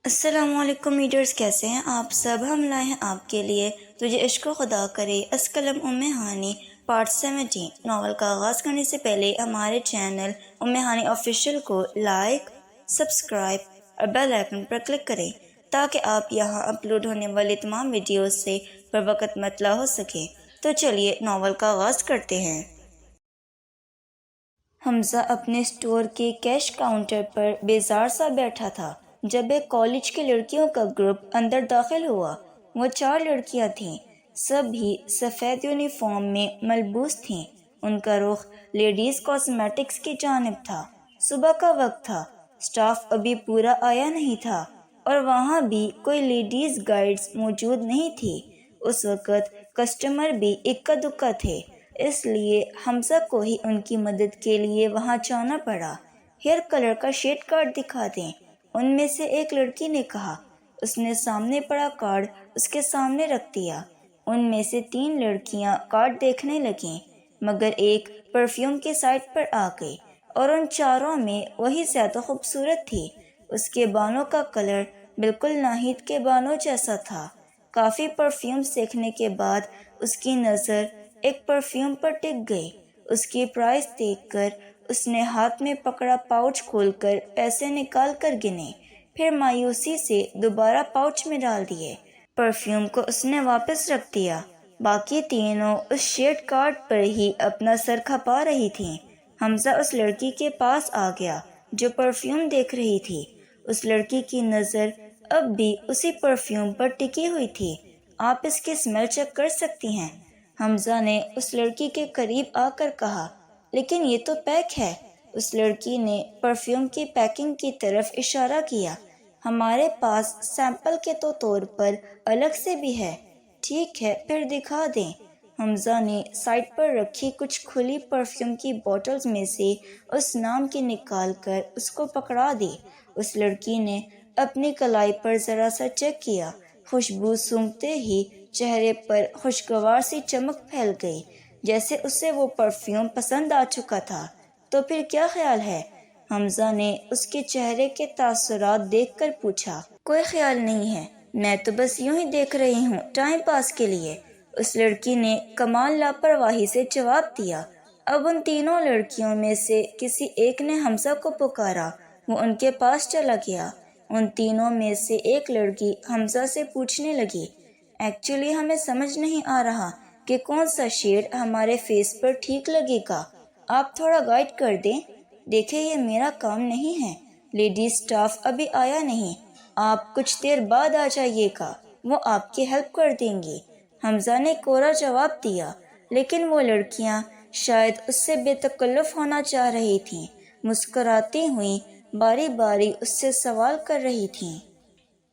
السلام علیکم ریڈرز، کیسے ہیں آپ سب؟ ہم لائے ہیں آپ کے لیے تجھے عشق و خدا کرے از قلم ام ہانی پارٹ 17۔ ناول کا آغاز کرنے سے پہلے ہمارے چینل ام ہانی آفیشیل کو لائک، سبسکرائب اور بیل آئیکن پر کلک کریں تاکہ آپ یہاں اپلوڈ ہونے والی تمام ویڈیوز سے بر وقت مطلع ہو سکیں۔ تو چلیے ناول کا آغاز کرتے ہیں۔ حمزہ اپنے اسٹور کے کیش کاؤنٹر پر بیزار سا بیٹھا تھا جب ایک کالج کی لڑکیوں کا گروپ اندر داخل ہوا۔ وہ 4 لڑکیاں تھیں، سب ہی سفید یونیفارم میں ملبوس تھیں۔ ان کا رخ لیڈیز کاسمیٹکس کی جانب تھا۔ صبح کا وقت تھا، سٹاف ابھی پورا آیا نہیں تھا اور وہاں بھی کوئی لیڈیز گائیڈز موجود نہیں تھی۔ اس وقت کسٹمر بھی اکا دکا تھے، اس لیے حمزہ کو ہی ان کی مدد کے لیے وہاں جانا پڑا۔ ہیئر کلر کا شیڈ کارڈ دکھا دیں، ان میں سے ایک لڑکی نے کہا۔ اس نے سامنے پڑا کارڈ اس کے سامنے رکھ دیا۔ ان میں سے 3 لڑکیاں کارڈ دیکھنے لگیں، مگر ایک پرفیوم کی سائٹ پر آ گئی اور ان چاروں میں وہی زیادہ خوبصورت تھی۔ اس کے بالوں کا کلر بالکل ناہید کے بالوں جیسا تھا۔ کافی پرفیومز دیکھنے کے بعد اس کی نظر ایک پرفیوم پر ٹک گئی۔ اس کی پرائس دیکھ کر اس نے ہاتھ میں پکڑا پاؤچ کھول کر پیسے نکال کر گنے، پھر مایوسی سے دوبارہ پاؤچ میں ڈال دیے۔ پرفیوم کو اس نے واپس رکھ دیا۔ باقی تینوں اس شیڈ کارڈ پر ہی اپنا سر کھپا رہی تھیں۔ حمزہ اس لڑکی کے پاس آ گیا جو پرفیوم دیکھ رہی تھی۔ اس لڑکی کی نظر اب بھی اسی پرفیوم پر ٹکی ہوئی تھی۔ آپ اس کی اسمیل چیک کر سکتی ہیں، حمزہ نے اس لڑکی کے قریب آ کر کہا۔ لیکن یہ تو پیک ہے۔ اس لڑکی نے پرفیوم کی پیکنگ کی طرف اشارہ کیا۔ ہمارے پاس سیمپل کے طور پر الگ سے بھی ہے۔ ٹھیک ہے، پھر دکھا دیں۔ حمزہ نے سائٹ پر رکھی کچھ کھلی پرفیوم کی بوٹلز میں سے اس نام کی نکال کر اس کو پکڑا دی۔ اس لڑکی نے اپنی کلائی پر ذرا سا چیک کیا۔ خوشبو سونگھتے ہی چہرے پر خوشگوار سی چمک پھیل گئی، جیسے اسے وہ پرفیوم پسند آ چکا تھا۔ تو پھر کیا خیال ہے؟ حمزہ نے اس کے چہرے کے تاثرات دیکھ کر پوچھا۔ کوئی خیال نہیں ہے، میں تو بس یوں ہی دیکھ رہی ہوں، ٹائم پاس کے لیے، اس لڑکی نے کمال لاپرواہی سے جواب دیا۔ اب ان تینوں لڑکیوں میں سے کسی ایک نے حمزہ کو پکارا۔ وہ ان کے پاس چلا گیا۔ ان تینوں میں سے ایک لڑکی حمزہ سے پوچھنے لگی، ایکچولی ہمیں سمجھ نہیں آ رہا کہ کون سا شیڈ ہمارے فیس پر ٹھیک لگے گا، آپ تھوڑا گائیڈ کر دیں۔ دیکھیں، یہ میرا کام نہیں ہے، لیڈیز سٹاف ابھی آیا نہیں، آپ کچھ دیر بعد آ جائیے گا، وہ آپ کی ہیلپ کر دیں گی، حمزہ نے کورا جواب دیا۔ لیکن وہ لڑکیاں شاید اس سے بے تکلف ہونا چاہ رہی تھیں، مسکراتی ہوئیں باری باری اس سے سوال کر رہی تھیں۔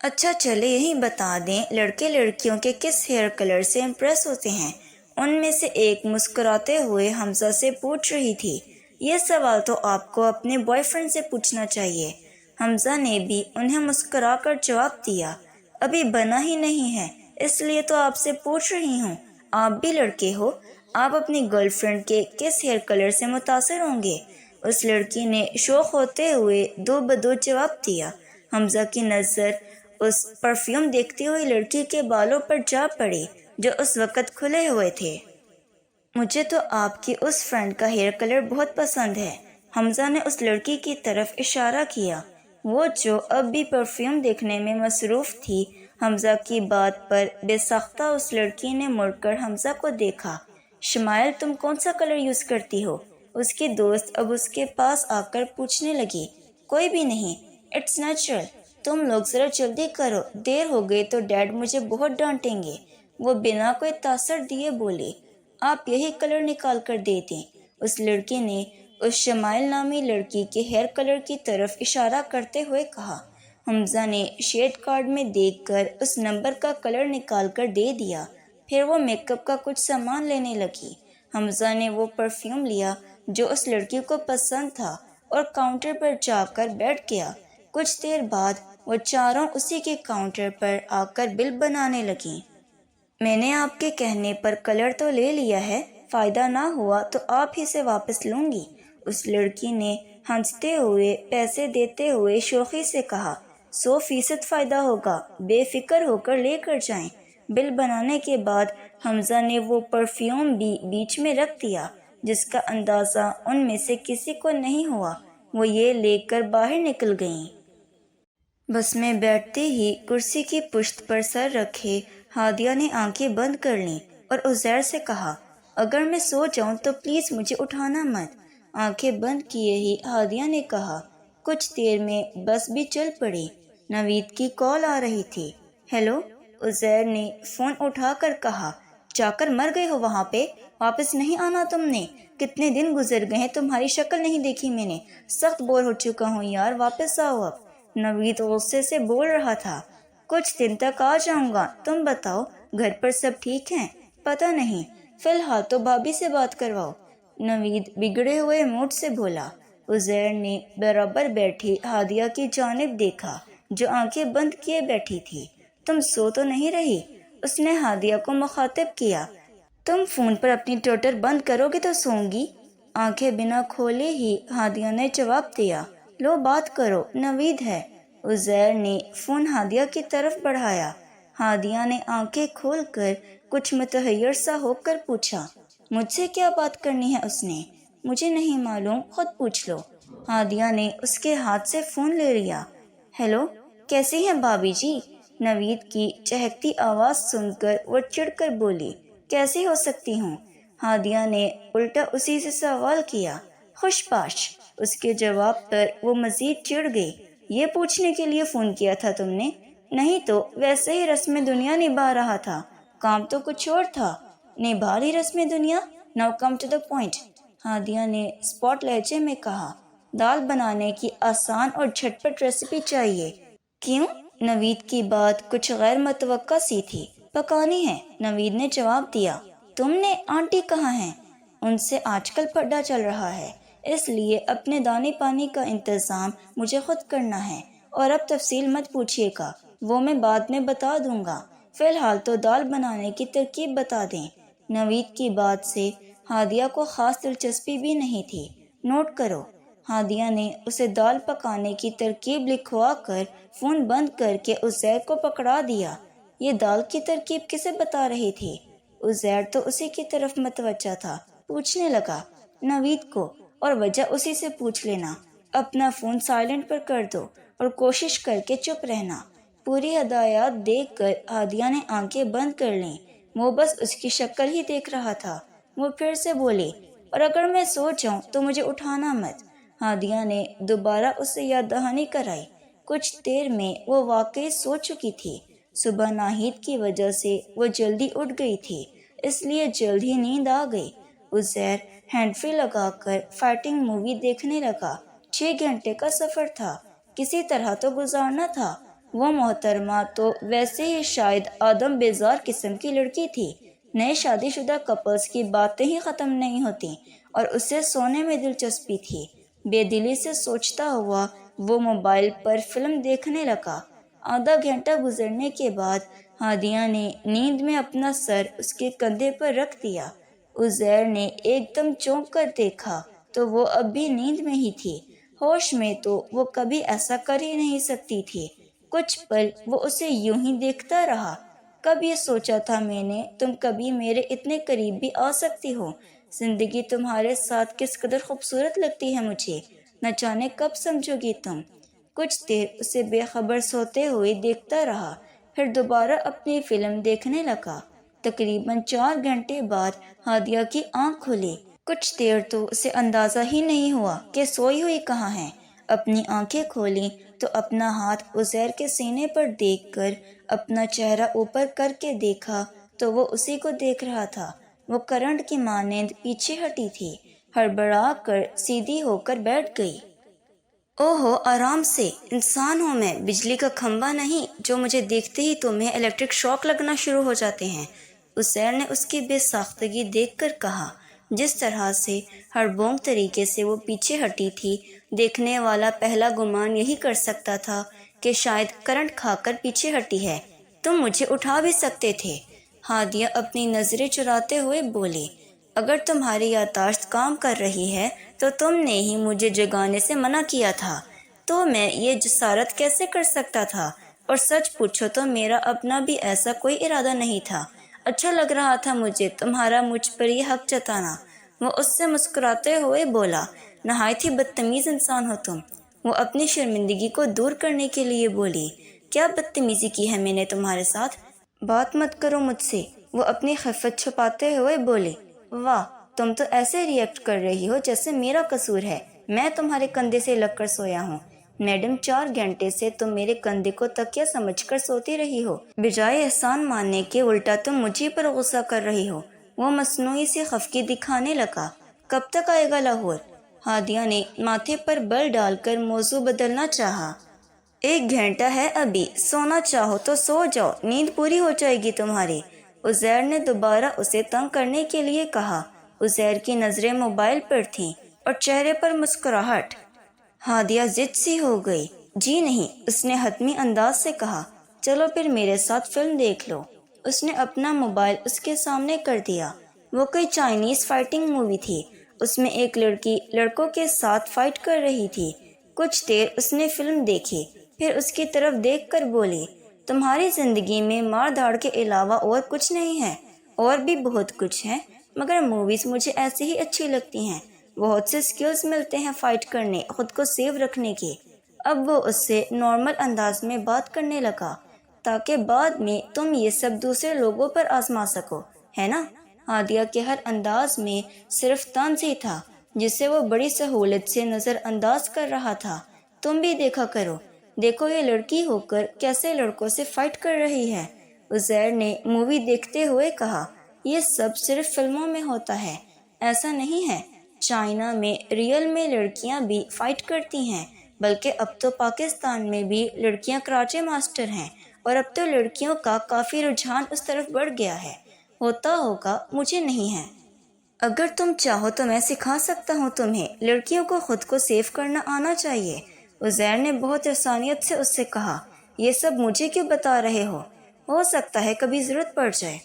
اچھا چلے یہی بتا دیں، لڑکے لڑکیوں کے کس ہیئر کلر سے امپریس ہوتے ہیں؟ ان میں سے ایک مسکراتے ہوئے حمزہ سے پوچھ رہی تھی۔ یہ سوال تو آپ کو اپنے بوائے فرینڈ سے پوچھنا چاہیے، حمزہ نے بھی انہیں مسکرا کر جواب دیا۔ ابھی بنا ہی نہیں ہے، اس لیے تو آپ سے پوچھ رہی ہوں، آپ بھی لڑکے ہو، آپ اپنی گرل فرینڈ کے کس ہیئر کلر سے متاثر ہوں گے؟ اس لڑکی نے شوق ہوتے ہوئے دو بدو جواب دیا۔ حمزہ کی نظر اس پرفیوم دیکھتی ہوئی لڑکی کے بالوں پر جا پڑی جو اس وقت کھلے ہوئے تھے۔ مجھے تو آپ کی اس فرینڈ کا ہیئر کلر بہت پسند ہے، حمزہ نے اس لڑکی کی طرف اشارہ کیا، وہ جو اب بھی پرفیوم دیکھنے میں مصروف تھی۔ حمزہ کی بات پر بے ساختہ اس لڑکی نے مڑ کر حمزہ کو دیکھا۔ شمائل، تم کون سا کلر یوز کرتی ہو؟ اس کی دوست اب اس کے پاس آ کر پوچھنے لگی۔ کوئی بھی نہیں، اٹس نیچرل، تم لوگ ذرا جلدی کرو، دیر ہو گئی تو ڈیڈ مجھے بہت ڈانٹیں گے، وہ بنا کوئی تاثر دیے بولی۔ آپ یہی کلر نکال کر دے دیں، اس لڑکی نے اس شمائل نامی لڑکی کے ہیئر کلر کی طرف اشارہ کرتے ہوئے کہا۔ حمزہ نے شیڈ کارڈ میں دیکھ کر اس نمبر کا کلر نکال کر دے دیا، پھر وہ میک اپ کا کچھ سامان لینے لگی۔ حمزہ نے وہ پرفیوم لیا جو اس لڑکی کو پسند تھا اور کاؤنٹر پر جا کر بیٹھ گیا۔ کچھ دیر بعد وہ چاروں اسی کے کاؤنٹر پر آ کر بل بنانے لگیں۔ میں نے آپ کے کہنے پر کلر تو لے لیا ہے، فائدہ نہ ہوا تو آپ ہی سے واپس لوں گی، اس لڑکی نے ہنستے ہوئے پیسے دیتے ہوئے شوخی سے کہا۔ 100% فائدہ ہوگا، بے فکر ہو کر لے کر جائیں۔ بل بنانے کے بعد حمزہ نے وہ پرفیوم بھی بیچ میں رکھ دیا جس کا اندازہ ان میں سے کسی کو نہیں ہوا۔ وہ یہ لے کر باہر نکل گئیں۔ بس میں بیٹھتے ہی کرسی کی پشت پر سر رکھے ہادیہ نے آنکھیں بند کر لیں اور عزیر سے کہا، اگر میں سو جاؤں تو پلیز مجھے اٹھانا مت۔ آنکھیں بند کیے ہی ہادیہ نے کہا۔ کچھ دیر میں بس بھی چل پڑی۔ نوید کی کال آ رہی تھی۔ ہیلو، عزیر نے فون اٹھا کر کہا، جا کر مر گئے ہو وہاں پہ؟ واپس نہیں آنا تم نے؟ کتنے دن گزر گئے ہیں، تمہاری شکل نہیں دیکھی میں نے۔ سخت بور ہو چکا ہوں یار، واپس آؤ اب۔ نوید غصے سے بول رہا تھا۔ کچھ دن تک آ جاؤں گا، تم بتاؤ گھر پر سب ٹھیک ہیں؟ پتہ نہیں، فی الحال تو بھابھی سے بات کرواؤ، نوید بگڑے ہوئے موڈ سے بولا۔ عزیر نے برابر بیٹھی ہادیہ کی جانب دیکھا جو آنکھیں بند کیے بیٹھی تھی۔ تم سو تو نہیں رہی؟ اس نے ہادیہ کو مخاطب کیا۔ تم فون پر اپنی ٹوٹر بند کرو گے تو سوؤں گی؟ آنکھیں بنا کھولے ہی ہادیہ نے جواب دیا۔ لو بات کرو، نوید ہے۔ عزیر نے فون ہادیہ کی طرف بڑھایا۔ ہادیہ نے آنکھیں کھول کر کچھ متحیر سا ہو کر پوچھا، مجھ سے کیا بات کرنی ہے اس نے؟ مجھے نہیں معلوم، خود پوچھ لو۔ ہادیہ نے اس کے ہاتھ سے فون لے لیا۔ ہیلو، کیسی ہیں بھابھی جی؟ نوید کی چہکتی آواز سن کر وہ چڑھ کر بولی، کیسی ہو سکتی ہوں؟ ہادیہ نے الٹا اسی سے سوال کیا۔ خوش باش۔ اس کے جواب پر وہ مزید چڑھ گئی۔ یہ پوچھنے کے لیے فون کیا تھا تم نے؟ نہیں تو ویسے ہی رسم دنیا نبھا رہا تھا، کام تو کچھ اور تھا۔ نبھا لی رسم دنیا؟ Now come to the point, Hadia نے اسپاٹ لہجے میں کہا۔ دال بنانے کی آسان اور جھٹپٹ ریسیپی چاہیے۔ کیوں؟ نوید کی بات کچھ غیر متوقع سی تھی۔ پکانی ہے، نوید نے جواب دیا۔ تم نے آنٹی کہاں ہیں؟ ان سے آج کل پڈا چل رہا ہے، اس لیے اپنے دانے پانی کا انتظام مجھے خود کرنا ہے، اور اب تفصیل مت پوچھیے گا، وہ میں بعد میں بتا دوں گا۔ فی الحال تو دال بنانے کی ترکیب بتا دیں۔ نوید کی بات سے ہادیہ کو خاص دلچسپی بھی نہیں تھی۔ نوٹ کرو۔ ہادیہ نے اسے دال پکانے کی ترکیب لکھوا کر فون بند کر کے عزیر کو پکڑا دیا۔ یہ دال کی ترکیب کسے بتا رہی تھی؟ عزیر تو اسی کی طرف متوجہ تھا، پوچھنے لگا، نوید کو، اور وجہ اسی سے پوچھ لینا۔ اپنا فون سائلنٹ پر کر دو اور کوشش کر کے چپ رہنا۔ پوری ہدایات دیکھ کر ہادیہ نے آنکھیں بند کر لیں۔ وہ بس اس کی شکل ہی دیکھ رہا تھا۔ وہ پھر سے بولی، اور اگر میں سو جاؤں تو مجھے اٹھانا مت۔ ہادیہ نے دوبارہ اسے یاد دہانی کرائی۔ کچھ دیر میں وہ واقعی سو چکی تھی۔ صبح ناہید کی وجہ سے وہ جلدی اٹھ گئی تھی، اس لیے جلد ہی نیند آ گئی۔ عزیر ہینڈ فری لگا کر فائٹنگ مووی دیکھنے لگا۔ 6 گھنٹے کا سفر تھا، کسی طرح تو گزارنا تھا۔ وہ محترمہ تو ویسے ہی شاید آدم بیزار قسم کی لڑکی تھی۔ نئے شادی شدہ کپلز کی باتیں ہی ختم نہیں ہوتی، اور اسے سونے میں دلچسپی تھی۔ بے دلی سے سوچتا ہوا وہ موبائل پر فلم دیکھنے لگا۔ آدھا گھنٹہ گزرنے کے بعد ہادیہ نے نیند میں اپنا سر اس کے کندھے پر رکھ دیا۔ عزیر نے ایک دم چونک کر دیکھا تو وہ اب بھی نیند میں ہی تھی۔ ہوش میں تو وہ کبھی ایسا کر ہی نہیں سکتی تھی۔ کچھ پل وہ اسے یوں ہی دیکھتا رہا۔ کب یہ سوچا تھا میں نے تم کبھی میرے اتنے قریب بھی آ سکتی ہو؟ زندگی تمہارے ساتھ کس قدر خوبصورت لگتی ہے مجھے، نہ جانے کب سمجھو گی تم۔ کچھ دیر اسے بے خبر سوتے ہوئے دیکھتا رہا، پھر دوبارہ اپنی فلم دیکھنے لگا۔ تقریباً 4 گھنٹے بعد ہادیہ کی آنکھ کھلی۔ کچھ دیر تو اسے اندازہ ہی نہیں ہوا کہ سوئی ہوئی کہاں ہے۔ اپنی آنکھیں کھولیں تو اپنا ہاتھ عزیر کے سینے پر دیکھ کر اپنا چہرہ اوپر کر کے دیکھا تو وہ اسی کو دیکھ رہا تھا۔ وہ کرنٹ کی مانند پیچھے ہٹی تھی، ہڑبڑا کر سیدھی ہو کر بیٹھ گئی۔ اوہو، آرام سے، انسان ہوں میں، بجلی کا کھمبا نہیں جو مجھے دیکھتے ہی تمہیں الیکٹرک شاک لگنا شروع ہو جاتے ہیں، عزیر نے اس کی بے ساختگی دیکھ کر کہا۔ جس طرح سے ہڑبونک طریقے سے وہ پیچھے ہٹی تھی، دیکھنے والا پہلا گمان یہی کر سکتا تھا کہ شاید کرنٹ کھا کر پیچھے ہٹی ہے۔ تم مجھے اٹھا بھی سکتے تھے، ہادیہ اپنی نظریں چراتے ہوئے بولی۔ اگر تمہاری یادداشت کام کر رہی ہے تو تم نے ہی مجھے جگانے سے منع کیا تھا۔ تو میں یہ جسارت کیسے کر سکتا تھا؟ اور سچ پوچھو تو میرا اپنا بھی ایسا کوئی ارادہ نہیں تھا، اچھا لگ رہا تھا مجھے تمہارا مجھ پر یہ حق جتانا۔ وہ اس سے مسکراتے ہوئے بولا، نہایت ہی بدتمیز انسان ہو تم۔ وہ اپنی شرمندگی کو دور کرنے کے لیے بولی، کیا بدتمیزی کی ہے میں نے تمہارے ساتھ؟ بات مت کرو مجھ سے۔ وہ اپنی خفت چھپاتے ہوئے بولے، واہ، تم تو ایسے ریئیکٹ کر رہی ہو جیسے میرا قصور ہے، میں تمہارے کندھے سے لگ کر سویا ہوں۔ میڈم، 4 گھنٹے سے تم میرے کندھے کو تکیہ سمجھ کر سوتی رہی ہو، بجائے احسان ماننے کے الٹا تم مجھے پر غصہ کر رہی ہو۔ وہ مصنوعی سی خفگی دکھانے لگا۔ کب تک آئے گا لاہور؟ ہادیہ نے ماتھے پر بل ڈال کر موضوع بدلنا چاہا۔ 1 گھنٹہ ہے ابھی، سونا چاہو تو سو جاؤ، نیند پوری ہو جائے گی تمہاری۔ عزیر نے دوبارہ اسے تنگ کرنے کے لیے کہا۔ عزیر کی نظریں موبائل پر تھیں اور چہرے پر مسکراہٹ۔ ہادیہ ضد سی ہو گئی۔ جی نہیں، اس نے حتمی انداز سے کہا۔ چلو پھر میرے ساتھ فلم دیکھ لو۔ اس نے اپنا موبائل اس کے سامنے کر دیا۔ وہ کوئی چائنیز فائٹنگ مووی تھی۔ اس میں ایک لڑکی لڑکوں کے ساتھ فائٹ کر رہی تھی۔ کچھ دیر اس نے فلم دیکھی، پھر اس کی طرف دیکھ کر بولی، تمہاری زندگی میں مار دھاڑ کے علاوہ اور کچھ نہیں ہے؟ اور بھی بہت کچھ ہے، مگر موویز مجھے ایسے ہی اچھی لگتی ہیں۔ بہت سے سکلز ملتے ہیں فائٹ کرنے، خود کو سیو رکھنے کے۔ اب وہ اس سے نارمل انداز میں بات کرنے لگا، تاکہ بعد میں تم یہ سب دوسرے لوگوں پر آزما سکو، ہے نا؟ ہادیہ کے ہر انداز میں صرف طنز ہی تھا، جسے وہ بڑی سہولت سے نظر انداز کر رہا تھا۔ تم بھی دیکھا کرو، دیکھو یہ لڑکی ہو کر کیسے لڑکوں سے فائٹ کر رہی ہے۔ عزیر نے مووی دیکھتے ہوئے کہا، یہ سب صرف فلموں میں ہوتا ہے، ایسا نہیں ہے۔ چائنا میں ریئل میں لڑکیاں بھی فائٹ کرتی ہیں، بلکہ اب تو پاکستان میں بھی لڑکیاں کراٹے ماسٹر ہیں، اور اب تو لڑکیوں کا کافی رجحان اس طرف بڑھ گیا ہے۔ ہوتا ہوگا، مجھے نہیں ہے۔ اگر تم چاہو تو میں سکھا سکتا ہوں تمہیں، لڑکیوں کو خود کو سیو کرنا آنا چاہیے۔ عزیر نے بہت آسانیت سے اس سے کہا، یہ سب مجھے کیوں بتا رہے ہو سکتا ہے کبھی ضرورت پڑ جائے۔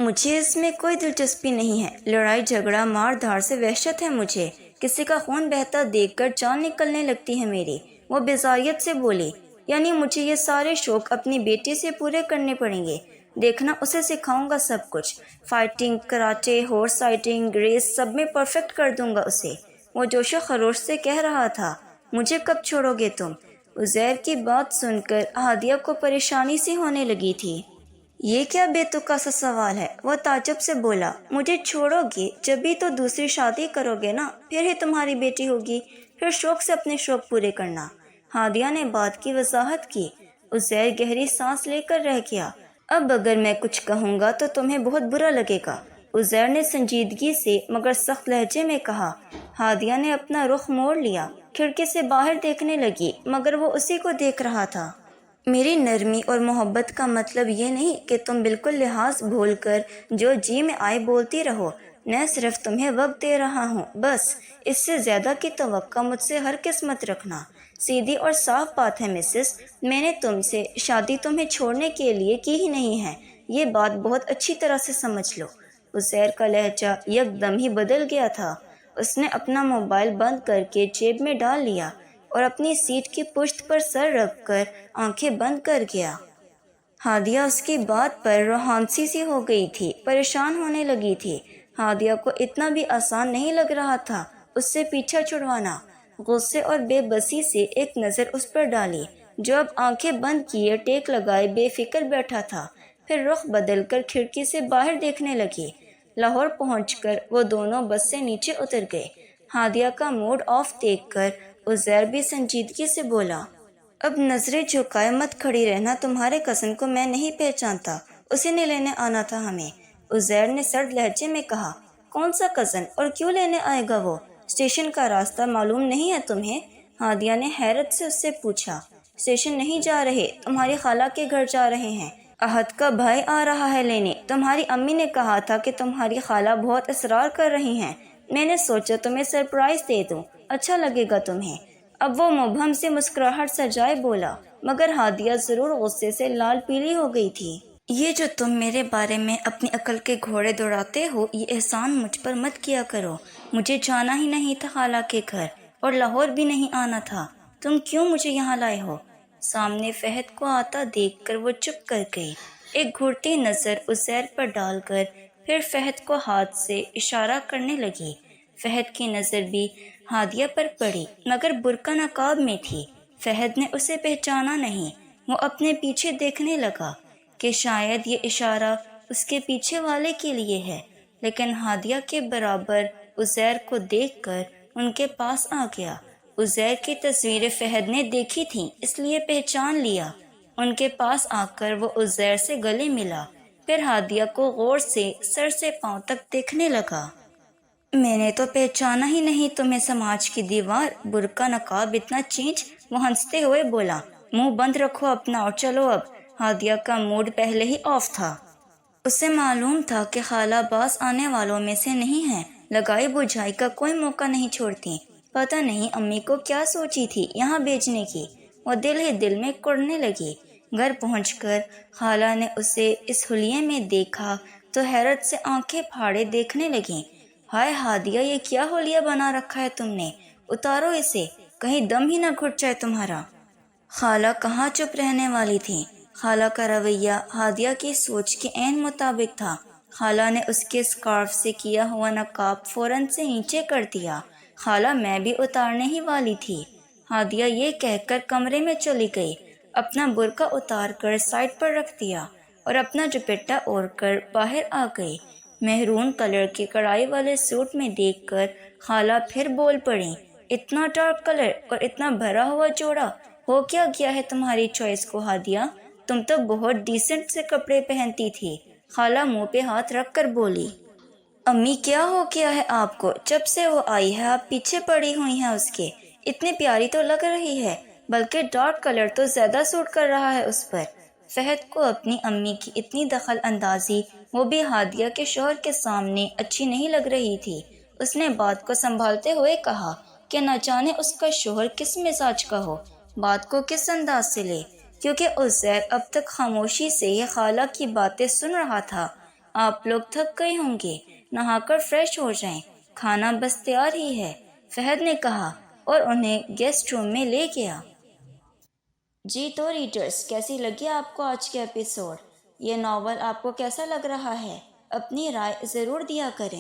مجھے اس میں کوئی دلچسپی نہیں ہے، لڑائی جھگڑا مار دھاڑ سے وحشت ہے مجھے، کسی کا خون بہتا دیکھ کر جان نکلنے لگتی ہے میری۔ وہ بیزاریت سے بولی، یعنی مجھے یہ سارے شوق اپنی بیٹی سے پورے کرنے پڑیں گے؟ دیکھنا، اسے سکھاؤں گا سب کچھ، fighting, karate, horse riding, race, سب میں پرفیکٹ کر دوں گا اسے۔ وہ جوش و خروش سے کہہ رہا تھا، مجھے کب چھوڑو گے تم؟ عزیر کی بات سن کر ہادیہ کو پریشانی سی ہونے لگی تھی۔ یہ کیا بے تکا سا سوال ہے؟ وہ تعجب سے بولا، مجھے چھوڑو گے جبھی تو دوسری شادی کرو گے نا، پھر ہی تمہاری بیٹی ہوگی، پھر شوق سے اپنے شوق پورے کرنا۔ ہادیہ نے بات کی وضاحت کی۔ عزیر گہری سانس لے کر رہ گیا۔ اب اگر میں کچھ کہوں گا تو تمہیں بہت برا لگے گا، عزیر نے سنجیدگی سے مگر سخت لہجے میں کہا۔ ہادیہ نے اپنا رخ موڑ لیا، کھڑکی سے باہر دیکھنے لگی، مگر وہ اسی کو دیکھ رہا تھا۔ میری نرمی اور محبت کا مطلب یہ نہیں کہ تم بالکل لحاظ بھول کر جو جی میں آئے بولتی رہو، میں صرف تمہیں وقت دے رہا ہوں، بس۔ اس سے زیادہ کی توقع مجھ سے ہر قسمت رکھنا۔ سیدھی اور صاف بات ہے مسز، میں نے تم سے شادی تمہیں چھوڑنے کے لیے کی ہی نہیں ہے، یہ بات بہت اچھی طرح سے سمجھ لو۔ عزیر کا لہجہ یکدم ہی بدل گیا تھا۔ اس نے اپنا موبائل بند کر کے جیب میں ڈال لیا اور اپنی سیٹ کی پشت پر سر رکھ کر آنکھیں بند کر گیا۔ ہادیہ اس کی بات پر روحانسی سی ہو گئی تھی، پریشان ہونے لگی تھی۔ ہادیہ کو اتنا بھی آسان نہیں لگ رہا تھا اس سے پیچھا چھڑوانا۔ غصے اور بے بسی سے ایک نظر اس پر ڈالی، جو اب آنکھیں بند کیے ٹیک لگائے بے فکر بیٹھا تھا، پھر رخ بدل کر کھڑکی سے باہر دیکھنے لگی۔ لاہور پہنچ کر وہ دونوں بس سے نیچے اتر گئے۔ ہادیہ کا موڈ آف دیکھ کر عزیر بھی سنجیدگی سے بولا، اب نظریں جھکائے مت کھڑی رہنا، تمہارے کزن کو میں نہیں پہچانتا، اسی نے لینے آنا تھا ہمیں۔ عزیر نے سرد لہجے میں کہا، کون سا کزن اور کیوں لینے آئے گا وہ؟ اسٹیشن کا راستہ معلوم نہیں ہے تمہیں؟ ہادیہ نے حیرت سے اس سے پوچھا۔ اسٹیشن نہیں جا رہے، تمہاری خالہ کے گھر جا رہے ہیں، احد کا بھائی آ رہا ہے لینے۔ تمہاری امی نے کہا تھا کہ تمہاری خالہ بہت اصرار کر رہی ہیں، میں نے سوچا تمہیں سرپرائز دے دوں، اچھا لگے گا تمہیں۔ اب وہ مبہم سے مسکراہٹ سجائے بولا، مگر ہادیہ ضرور غصے سے لال پیلی ہو گئی تھی۔ یہ جو تم میرے بارے میں اپنی عقل کے گھوڑے دوڑاتے ہو، یہ احسان مجھ پر مت کیا کرو۔ مجھے جانا ہی نہیں تھا خالہ کے گھر، اور لاہور بھی نہیں آنا تھا۔ تم کیوں مجھے یہاں لائے ہو؟ سامنے فہد کو آتا دیکھ کر وہ چپ کر گئی، ایک گھورتی نظر عزیر پر ڈال کر پھر فہد کو ہاتھ سے اشارہ کرنے لگی۔ فہد کی نظر بھی ہادیہ پر پڑی، مگر برقع نقاب میں تھی۔ فہد نے اسے پہچانا نہیں۔ وہ اپنے پیچھے دیکھنے لگا کہ شاید یہ اشارہ اس کے پیچھے والے کے لیے ہے، لیکن ہادیہ کے برابر عزیر کو دیکھ کر ان کے پاس آ گیا۔ عزیر کی تصویریں فہد نے دیکھی تھیں، اس لیے پہچان لیا۔ ان کے پاس آ کر وہ عزیر سے گلے ملا، پھر ہادیہ کو غور سے سر سے پاؤں تک دیکھنے لگا۔ میں نے تو پہچانا ہی نہیں تمہیں سماج کی دیوار، برقع نقاب اتنا چینج، وہ ہنستے ہوئے بولا۔ منہ بند رکھو اپنا اور چلو اب۔ ہادیہ کا موڈ پہلے ہی آف تھا۔ اسے معلوم تھا کہ خالہ باز آنے والوں میں سے نہیں ہیں، لگائی بجھائی کا کوئی موقع نہیں چھوڑتی۔ پتہ نہیں امی کو کیا سوچی تھی یہاں بھیجنے کی، وہ دل ہی دل میں کڑنے لگی۔ گھر پہنچ کر خالہ نے اسے اس حلیے میں دیکھا تو حیرت سے آنکھیں پھاڑے دیکھنے لگیں۔ ہائے ہادیہ، یہ کیا حلیہ بنا رکھا ہے تم نے؟ اتارو اسے، کہیں دم ہی نہ گھٹ جائے تمہارا۔ خالہ کہاں چپ رہنے والی تھی۔ خالہ کا رویہ ہادیہ کی سوچ کے عین مطابق تھا۔ خالہ نے اس کے اسکارف سے کیا ہوا نقاب فوراً سے نیچے کر دیا۔ خالہ میں بھی اتارنے ہی والی تھی۔ ہادیہ یہ کہہ کر کمرے میں چلی گئی، اپنا برقع اتار کر سائڈ پر رکھ دیا اور اپنا دوپٹہ اوڑھ کر باہر آ گئی۔ مہرون کلر کے کڑائی والے سوٹ میں دیکھ کر خالہ پھر بول پڑیں، اتنا ڈارک کلر اور اتنا بھرا ہوا جوڑا، ہو کیا گیا ہے تمہاری چوائس کو ہادیہ؟ تم تو بہت ڈیسنٹ سے کپڑے پہنتی تھی۔ خالہ منہ پہ ہاتھ رکھ کر بولی۔ امی کیا ہو گیا ہے آپ کو؟ جب سے وہ آئی ہے آپ پیچھے پڑی ہوئی ہیں اس کے۔ اتنی پیاری تو لگ رہی ہے، بلکہ ڈارک کلر تو زیادہ سوٹ کر رہا ہے اس پر۔ فہد کو اپنی امی کی اتنی دخل اندازی، وہ بھی ہادیہ کے شوہر کے سامنے، اچھی نہیں لگ رہی تھی۔ اس نے بات کو سنبھالتے ہوئے کہا کہ نہ جانے اس کا شوہر کس مزاج کا ہو، بات کو کس انداز سے لے، کیونکہ عزیر اب تک خاموشی سے یہ خالہ کی باتیں سن رہا تھا۔ آپ لوگ تھک گئے ہوں گے، نہا کر فریش ہو جائیں، کھانا بس تیار ہی ہے، فہد نے کہا اور انہیں گیسٹ روم میں لے گیا۔ جی تو ریڈرز، کیسی لگی آپ کو آج کے ایپیسوڈ؟ یہ ناول آپ کو کیسا لگ رہا ہے؟ اپنی رائے ضرور دیا کریں۔